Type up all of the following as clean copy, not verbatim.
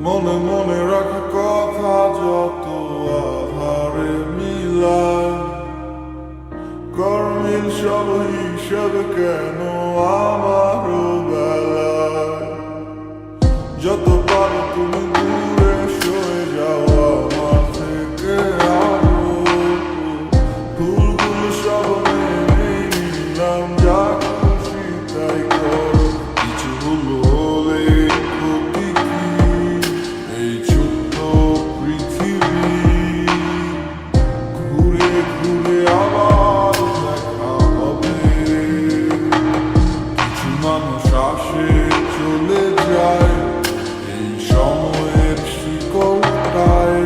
মনে মনে রাখা কথা যত আধারে মিলায়, কর্মের সব হিসাব কেন আমারও বেলায়। যত পারো তুমি দূরে সরে যাও আমার থেকে আরো, ভুলগুলো সব মেনে নিলাম, যা খুশি তাই করো। কিছু ভুল হলে ক্ষতি কি এই ছোট্ট পৃথিবী, ঘুরে ঘুরে আবার দেখা হবে। কিছু মানুষ আসে চলে যায় এই সময়ের শিকলটায়,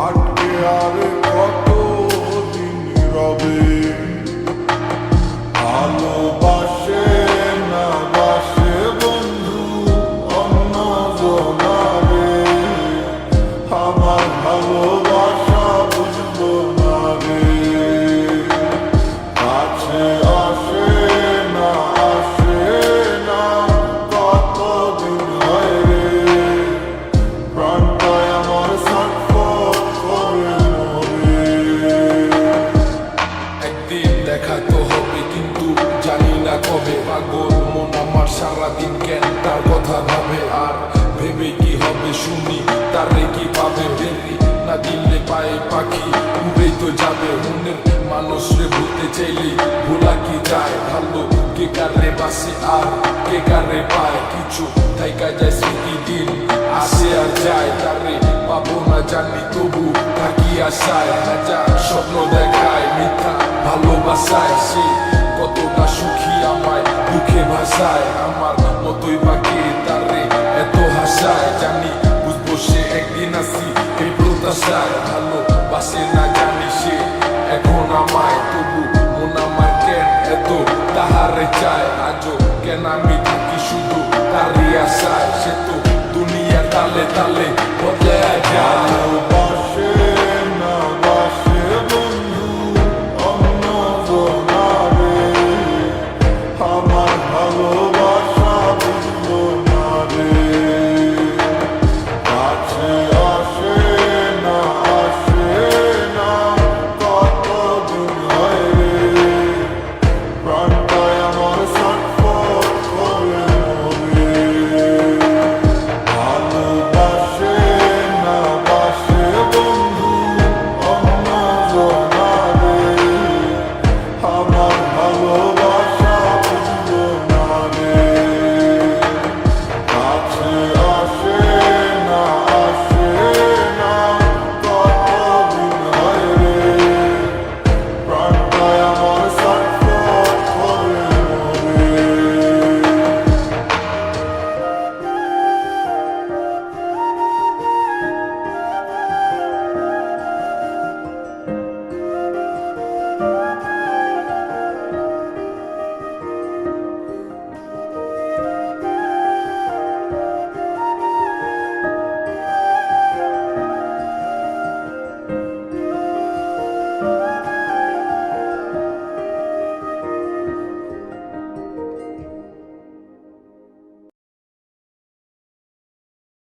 আটকে আরে কত দিন রবে। ভালোবাসে না বাসে বন্ধু অন্য জনারে, আমার ভালোবাসা বুঝলো না রে। কাছে আসে না কতদিন হয় রে, প্রাণটায় আমার ছটফট করে মরে। একদিন দেখা তো হবে কিন্তু জানি না কবে, পাগল মন আমার সারাদিন কেন তার কথা ভাবে। আর ভেবে কি হবে শুনি তারে কি পাবে, বেরি না দিলে পায়ে পাখি উড়েই তো যাবে। মনের মানুষরে ভুলতে চাইলে ভোলা কি যায়, ভালো কে কারে বাসে আর কে কারে পায়। কিছু থাইকা যায় স্মৃতি, দিন আসে আর যায়, তারে পাবো না জানি তবু থাকি আশায়। হাজার স্বপ্ন দেখায় মিথ্যা ভালোবাসায়, সে কতটা সুখী আমায় দুঃখে ভাষায়। আমার মতোই বাকি তারে এত হাসায়, জানি বুঝবো সে একদিন আসি এই প্রত্যাশায়। ভালোবাসে না জানি সে এখন আমায়, তবু মন আমার কেন এত তাহারে চায়। আজও কেন আমি থাকি শুধু তারই আশায়, সে তো দুনিয়া তালে তালে বদলে যায়।